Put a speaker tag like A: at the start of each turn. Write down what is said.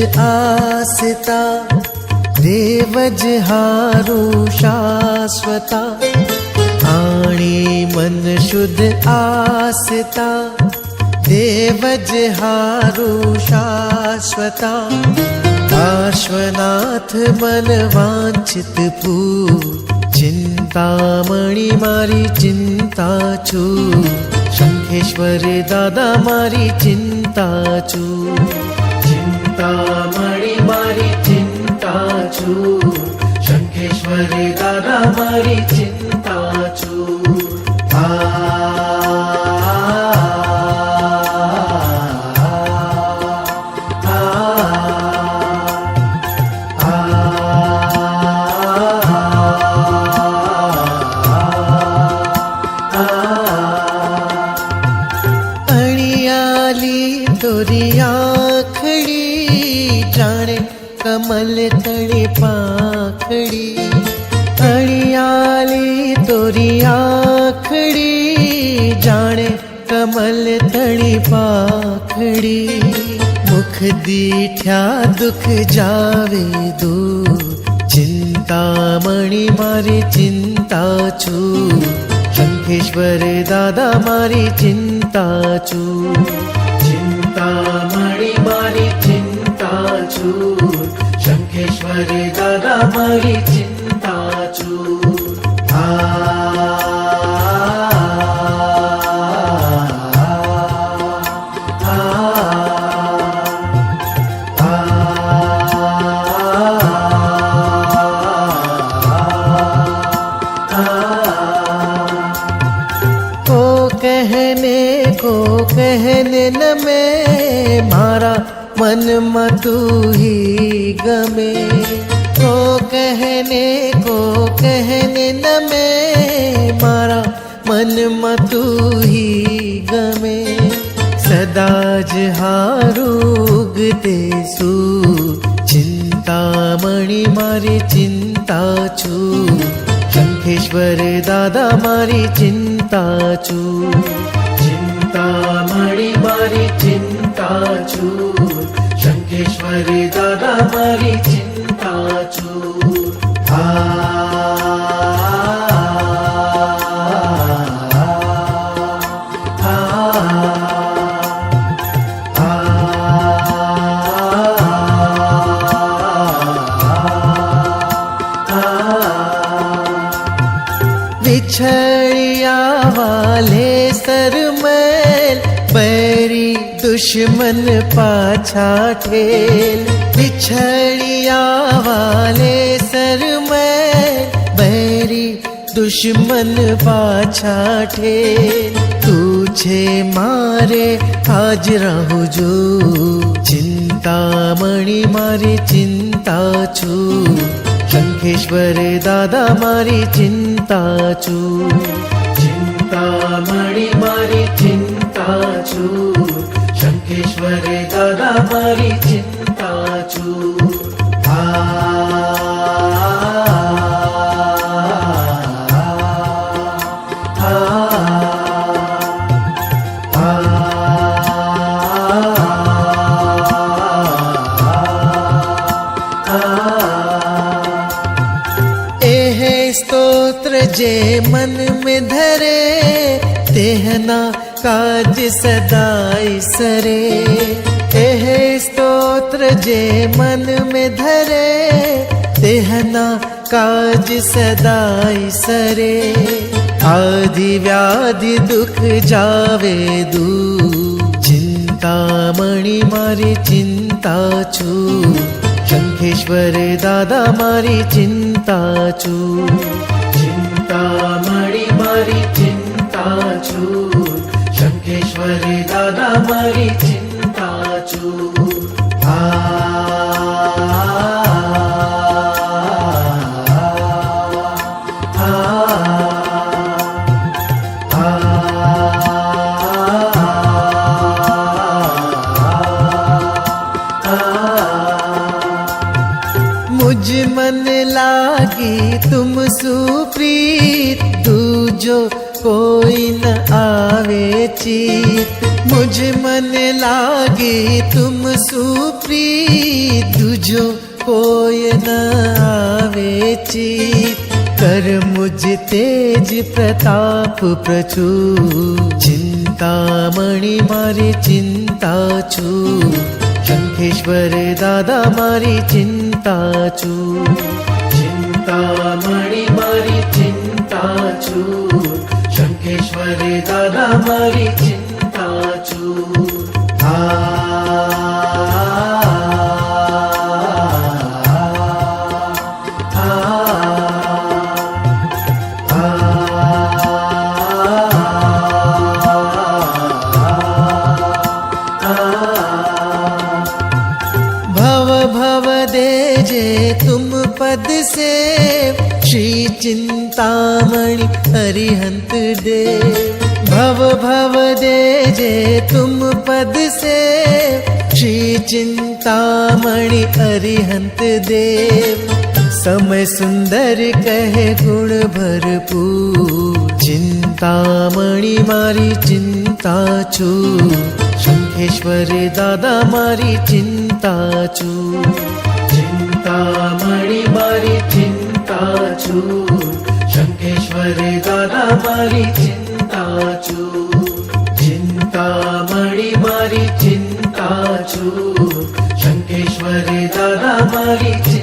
A: आस्ता देवज हारू शाश्वता आणी मन शुद्ध आस्ता देवज हारू शाश्वता पार्श्वनाथ मन वांछित फूल चिंतामणि मारी चिंता छू शंखेश्वर दादा मारी चिंता छू चिंतामणि मारी चिंता छू शंखेश्वर दादा मारी चिंता छू कमल तड़े पाखड़ी अड़ियाली तोरी आखड़ी जाने कमल तड़ी पाखड़ी मुख दीठा दुख जावे दूर चिंतामणि मारी चिंता छू शंखेश्वर दादा मारी चिंता छू चिंतामणि मारी चिंता छू शंखेश्वर दादा मारी चिंता छू कहने न मैं मारा मन मतू ही गमे को कहने न मैं मारा मन मतू ही गमे सदा जहारू उगते सू चिंतामणि मारी चिंता छू शंखेश्वर दादा मारी चिंता छू चिंतामणि मारी चिंता छू शंखेश्वर दादा मारी चिंता छू बिछड़िया वाले सर मैल बैरी दुश्मन पाछा ठेल बिछड़िया वाले सर मैल बैरी दुश्मन पाछा ठेल तुझे मारे आज रहू जो चिंतामणि मारी चिंता छू शंखेश्वर दादा मारी चिंता छू चिंतामणि मारी चिंता छू शंखेश्वर दादा मारी चिंता छू स्तोत्र जे मन में धरे तेहना काज सदाई सरे एह स्तोत्र जे मन में धरे तेहना काज सदाई सरे आदि व्याधि दुख जावे दूर चिंतामणि मारी चिंता छू शंखेश्वर दादा मारी चिंता छू चिंतामणि मारी चिंता छू शंखेश्वर दादा मारी चिंता छू मुझ मन लागी तुम सुप्रीत दूजो कोई न आवे चीत मुझ मन लागे तुम सुप्रीत, तुझो कोय न आवे चित। कर मुझ तेज प्रताप प्रचुर, चिंतामणि मारी चिंता छूर। शंखेश्वर दादा मारी चिंता छूर, चिंतामणि मारी चिंता छूर। शंखेश्वर दादा मारी चिंता छूर। तुम पद से श्री चिंतामणि अरिहंत देव। भव भव दे जे तुम पद से श्री चिंतामणि अरिहंत देव। समय सुंदर कहे गुण भरपूर, चिंतामणि मारी चिंता छूर। शंखेश्वर दादा मारी चिंता छूर, चिंतामणि मारी चिंता छूर। शंखेश्वर दादा मारी चिंता छूर, चिंतामणि मारी चिंता छूर। शंखेश्वर दादा मारी चिंता